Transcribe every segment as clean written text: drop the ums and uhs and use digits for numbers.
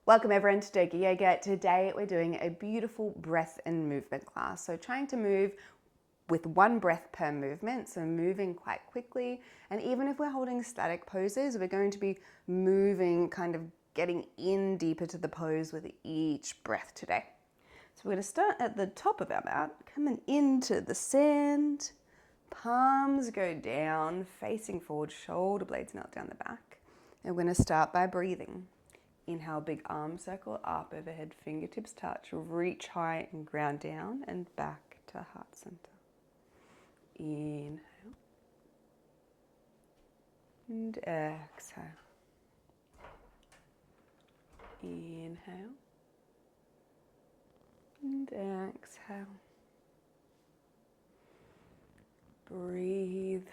Welcome everyone to Doga Yoga. Today we're doing a beautiful breath and movement class. So trying to move with one breath per movement, so moving quite quickly. And even if we're holding static poses, we're going to be moving, kind of getting in deeper to the pose with each breath today. So we're going to start at the top of our mat, coming into the sand. Palms go down, facing forward, shoulder blades melt down the back. And we're going to start by breathing. Inhale, big arm circle, up, overhead, fingertips touch, reach high and ground down and back to heart center. Inhale and exhale. Inhale and exhale. Breathe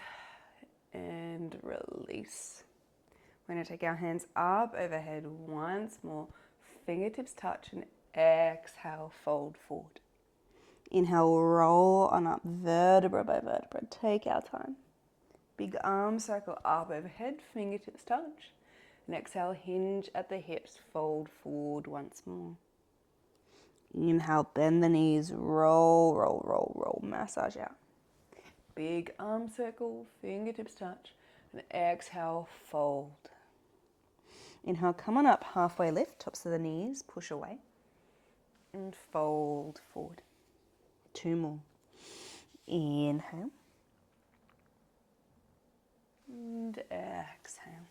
and release. We're going to take our hands up overhead once more. Fingertips touch and exhale, fold forward. Inhale, roll on up, vertebra by vertebra. Take our time. Big arm circle up overhead, fingertips touch. And exhale, hinge at the hips, fold forward once more. Inhale, bend the knees, roll, roll, roll, roll, massage out. Big arm circle, fingertips touch. And exhale, fold. Inhale, come on up, halfway lift, tops of the knees, push away. And fold forward. Two more. Inhale. And exhale.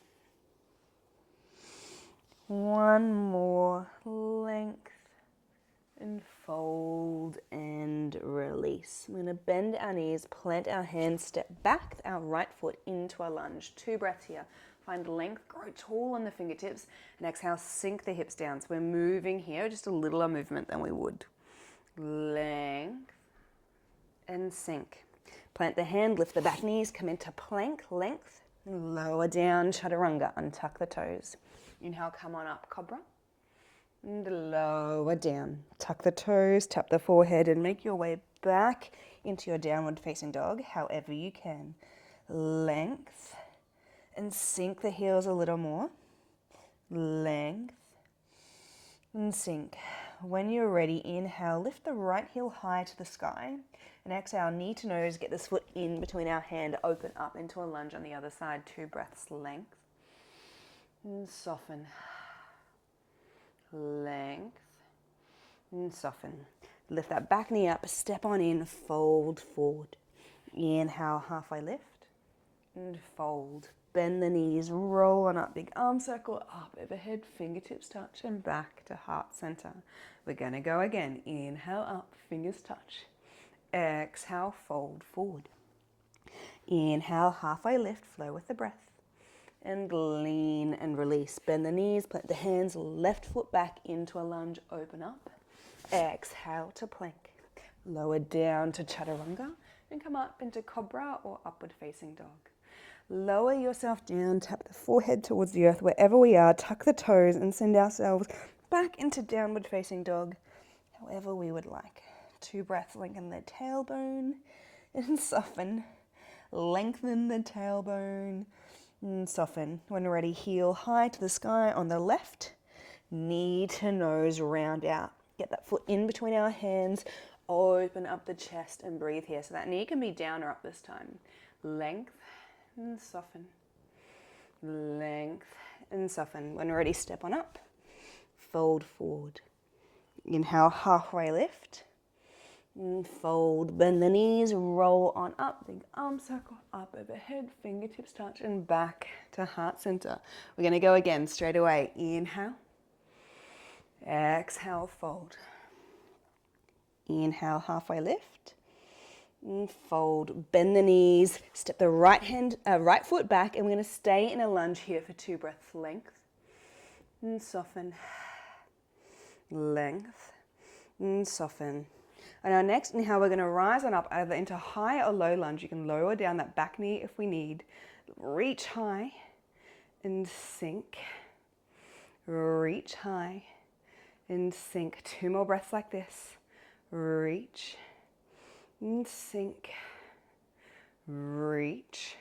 One more. Length. And fold and release. I'm going to bend our knees, plant our hands, step back our right foot into a lunge. 2 breaths here. Find length, grow tall on the fingertips, and exhale, sink the hips down. So we're moving here, just a littler movement than we would. Length and sink. Plant the hand, lift the back knees, come into plank, length, lower down, chaturanga, untuck the toes. Inhale, come on up, cobra. And lower down. Tuck the toes, tap the forehead, and make your way back into your downward facing dog, however you can. Length, and sink the heels a little more. Length, and sink. When you're ready, inhale, lift the right heel high to the sky, and exhale, knee to nose, get this foot in between our hand, open up into a lunge on the other side. 2 breaths, length, and soften. Length and soften. Lift that back knee up, step on in, fold forward. Inhale, halfway lift and fold. Bend the knees, roll on up, big arm circle up, overhead, fingertips touch and back to heart center. We're going to go again. Inhale up, fingers touch. Exhale, fold forward. Inhale, halfway lift, flow with the breath. And lean and release. Bend the knees, plant the hands, left foot back into a lunge, open up. Exhale to plank. Lower down to chaturanga and come up into cobra or upward facing dog. Lower yourself down, tap the forehead towards the earth wherever we are, tuck the toes and send ourselves back into downward facing dog, however we would like. 2 breaths, lengthen the tailbone and soften. Lengthen the tailbone. And soften. When ready, heel high to the sky on the left. Knee to nose, round out. Get that foot in between our hands. Open up the chest and breathe here. So that knee can be down or up this time. Length and soften. Length and soften. When ready, step on up. Fold forward. Inhale, halfway lift. And fold, bend the knees, roll on up, big arm circle, up overhead, fingertips touch and back to heart center. We're going to go again straight away. Inhale, exhale, fold. Inhale, halfway lift, and fold, bend the knees, step the right foot back, and we're going to stay in a lunge here for 2 breaths. Length and soften, length and soften. On our next inhale, we're going to rise on up either into high or low lunge. You can lower down that back knee if we need. Reach high and sink. Reach high and sink. 2 more breaths like this. Reach and sink. Reach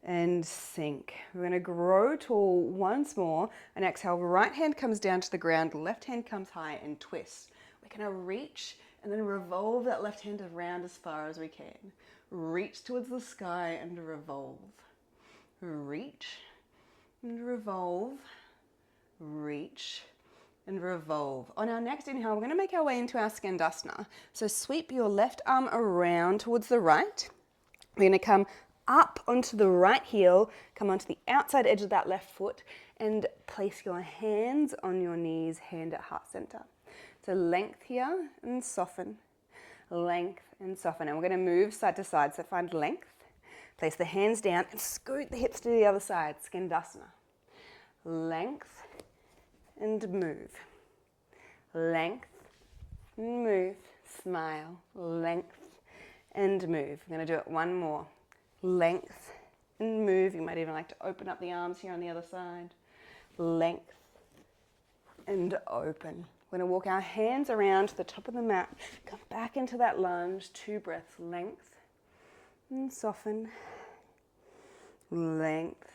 and sink. We're going to grow tall once more, and exhale, right hand comes down to the ground, left hand comes high and twist. We're going to reach and then revolve that left hand around as far as we can. Reach towards the sky and revolve. Reach and revolve. Reach and revolve. On our next inhale, we're going to make our way into our Skandasana. So sweep your left arm around towards the right. We're going to come up onto the right heel, come onto the outside edge of that left foot, and place your hands on your knees, hand at heart center. So length here and soften, length and soften. And we're going to move side to side, so find length. Place the hands down and scoot the hips to the other side, Skandasana. Length and move. Length and move. Smile. Length and move. I'm going to do it one more. Length and move. You might even like to open up the arms here on the other side. Length and open. We're going to walk our hands around to the top of the mat. Come back into that lunge. 2 breaths. Length and soften. Length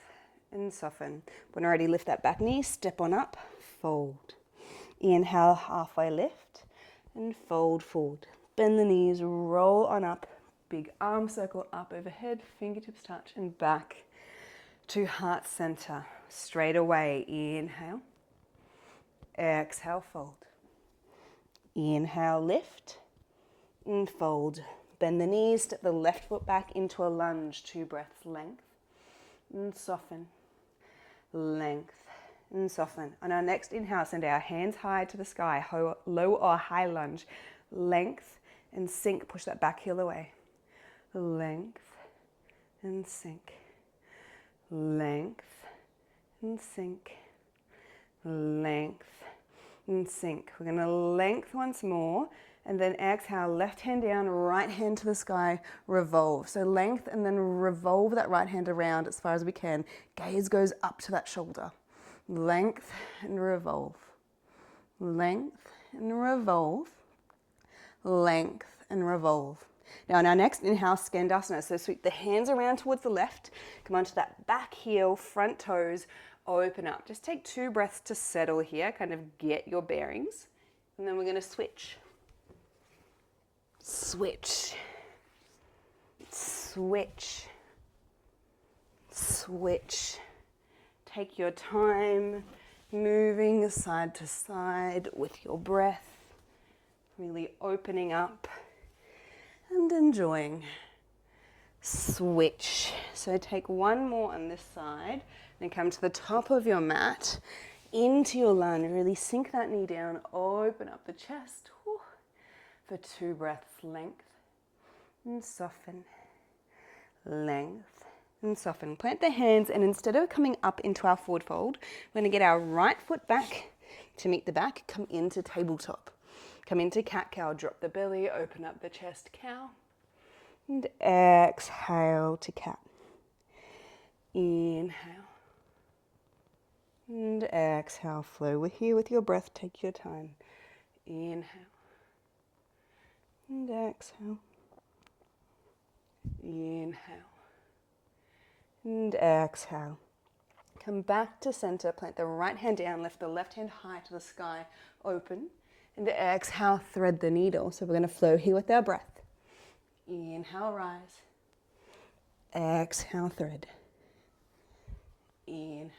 and soften. When you're ready, lift that back knee. Step on up. Fold. Inhale, halfway lift and fold forward. Bend the knees. Roll on up. Big arm circle up overhead. Fingertips touch and back to heart center. Straight away. Inhale. Exhale, fold. Inhale, lift and fold. Bend the knees, step the left foot back into a lunge. 2 breaths, length and soften. Length and soften. On our next inhale, send our hands high to the sky, low or high lunge. Length and sink, push that back heel away. Length and sink. Length and sink. Length and sink. We're going to length once more, and then exhale, left hand down, right hand to the sky, revolve. So length and then revolve that right hand around as far as we can. Gaze goes up to that shoulder. Length and revolve. Length and revolve. Length and revolve. Now in our next inhale, Skandasana. So sweep the hands around towards the left. Come onto that back heel, front toes, open up. Just take 2 breaths to settle here, kind of get your bearings. And then we're going to switch. Switch. Switch. Switch. Take your time, moving side to side with your breath, really opening up and enjoying. Switch. So take one more on this side, then come to the top of your mat, into your lunge. Really sink that knee down, open up the chest for 2 breaths. Length and soften. Length and soften. Plant the hands, and instead of coming up into our forward fold, we're going to get our right foot back to meet the back. Come into tabletop. Come into cat-cow. Drop the belly, open up the chest, cow. And exhale to cat. Inhale. And exhale. Flow here with your breath. Take your time. Inhale. And exhale. Inhale. And exhale. Come back to center. Plant the right hand down. Lift the left hand high to the sky. Open. And exhale. Thread the needle. So we're going to flow here with our breath. Inhale, rise. Exhale, thread. Inhale.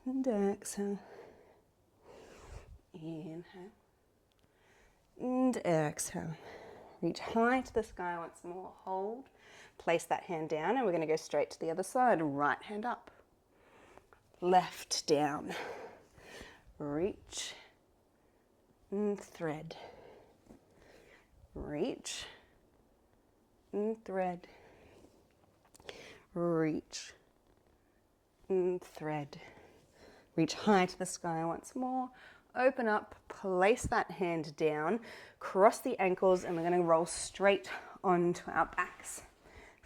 And exhale. Inhale. And exhale. Reach high to the sky once more. Hold. Place that hand down, and we're going to go straight to the other side. Right hand up. Left down. Reach. And thread. Reach. And thread. Reach. And thread. Reach high to the sky once more. Open up, place that hand down, cross the ankles, and we're going to roll straight onto our backs.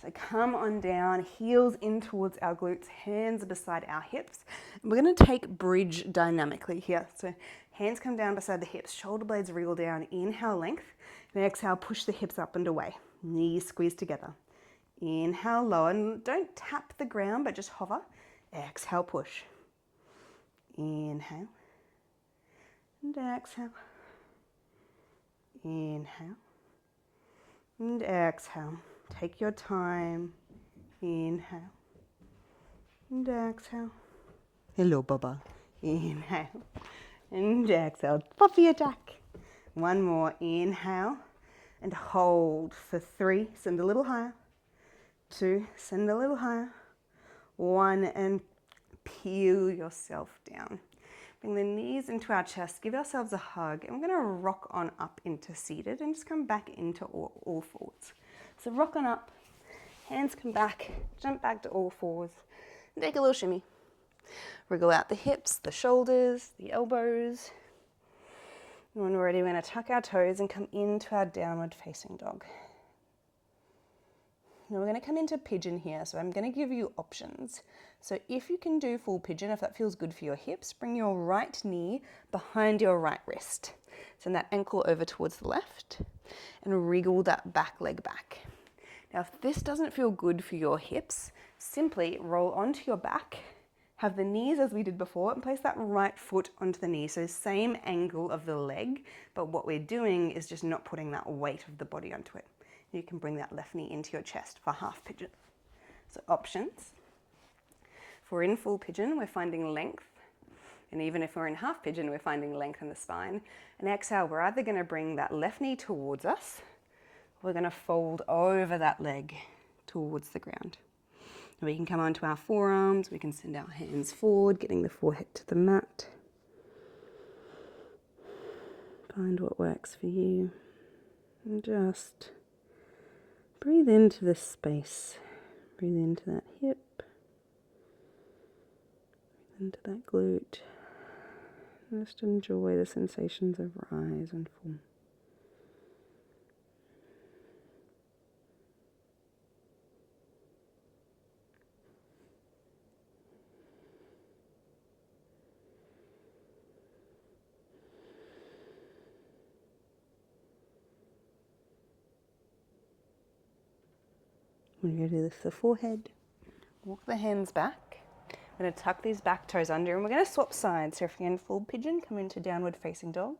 So come on down, heels in towards our glutes, hands beside our hips. And we're going to take bridge dynamically here. So hands come down beside the hips, shoulder blades wriggle down, inhale length, and exhale push the hips up and away. Knees squeeze together. Inhale, lower, and don't tap the ground, but just hover. Exhale, push. Inhale, and exhale. Inhale, and exhale. Take your time. Inhale, and exhale. Hello, Baba. Inhale, and exhale. Puppy attack. One more. Inhale, and hold for 3. Send a little higher. 2, send a little higher. 1, and peel yourself down. Bring the knees into our chest, give ourselves a hug, and we're going to rock on up into seated and just come back into all fours. So rock on up, hands come back, jump back to all fours, and take a little shimmy. Wriggle out the hips, the shoulders, the elbows. And when we're ready, we're going to tuck our toes and come into our downward facing dog. Now we're going to come into pigeon here, so I'm going to give you options. So if you can do full pigeon, if that feels good for your hips, bring your right knee behind your right wrist. Send that ankle over towards the left and wriggle that back leg back. Now if this doesn't feel good for your hips, simply roll onto your back, have the knees as we did before, and place that right foot onto the knee. So same angle of the leg, but what we're doing is just not putting that weight of the body onto it. You can bring that left knee into your chest for half pigeon. So options. If we're in full pigeon, we're finding length. And even if we're in half pigeon, we're finding length in the spine. And exhale, we're either going to bring that left knee towards us, or we're going to fold over that leg towards the ground. And we can come onto our forearms, we can send our hands forward, getting the forehead to the mat. Find what works for you. And just breathe into this space. Breathe into that hip. Breathe into that glute. Just enjoy the sensations of rise and fall. When you're ready to lift the forehead, walk the hands back. I'm going to tuck these back toes under and we're going to swap sides. So if you're in full pigeon, come into downward facing dog.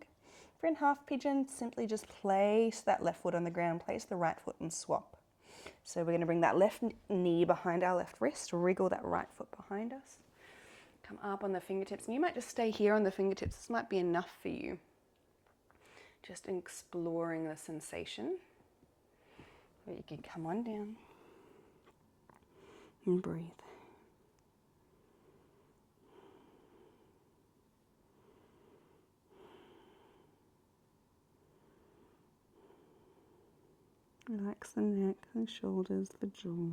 If you're in half pigeon, simply just place that left foot on the ground, place the right foot and swap. So we're going to bring that left knee behind our left wrist, wriggle that right foot behind us. Come up on the fingertips, and you might just stay here on the fingertips. This might be enough for you. Just exploring the sensation. Or you can come on down and breathe. Relax the neck, the shoulders, the jaw.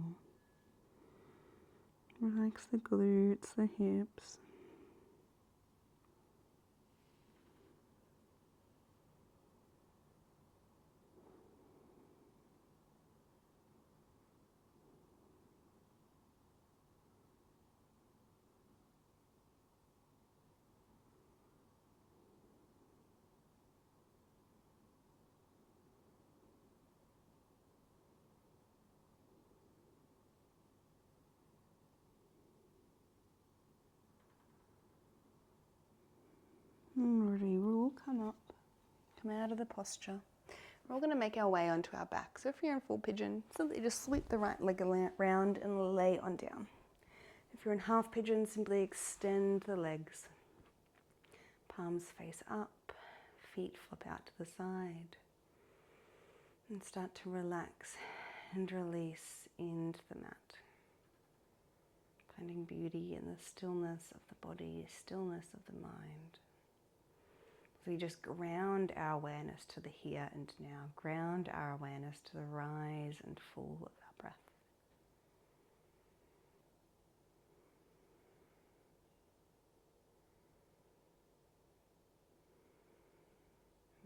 Relax the glutes, the hips. Alrighty, we'll all come up, come out of the posture. We're all going to make our way onto our back. So if you're in full pigeon, simply just sweep the right leg around and lay on down. If you're in half pigeon, simply extend the legs. Palms face up, feet flip out to the side. And start to relax and release into the mat. Finding beauty in the stillness of the body, stillness of the mind. So we just ground our awareness to the here and now. Ground our awareness to the rise and fall of our breath.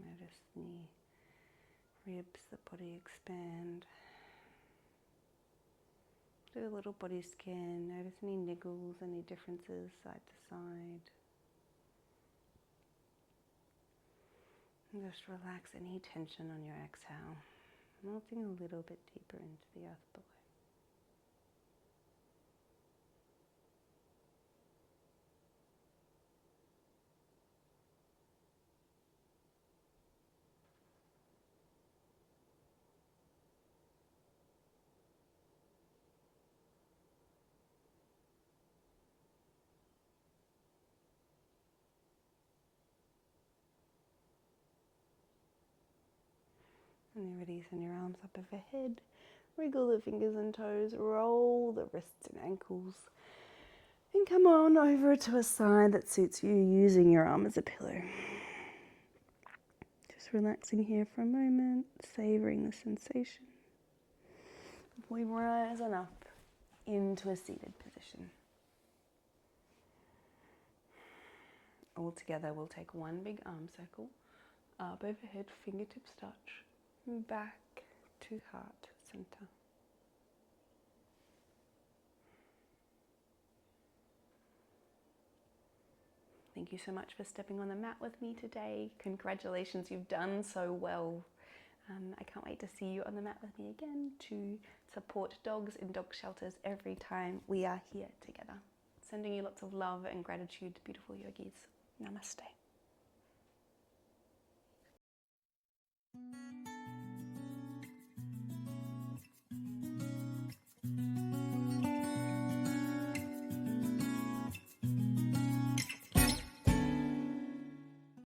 Notice the ribs, the body expand. Do a little body scan. Notice any niggles, any differences side to side. And just relax any tension on your exhale, melting a little bit deeper into the earth below. And you're ready, send your arms up overhead. Wriggle the fingers and toes, roll the wrists and ankles. And come on over to a side that suits you, using your arm as a pillow. Just relaxing here for a moment, savouring the sensation. We rise on up into a seated position. All together we'll take one big arm circle, up overhead, fingertips touch, back to heart center. Thank you so much for stepping on the mat with me today. Congratulations, you've done so well. I can't wait to see you on the mat with me again to support dogs in dog shelters every time we are here together. Sending you lots of love and gratitude, beautiful yogis. Namaste.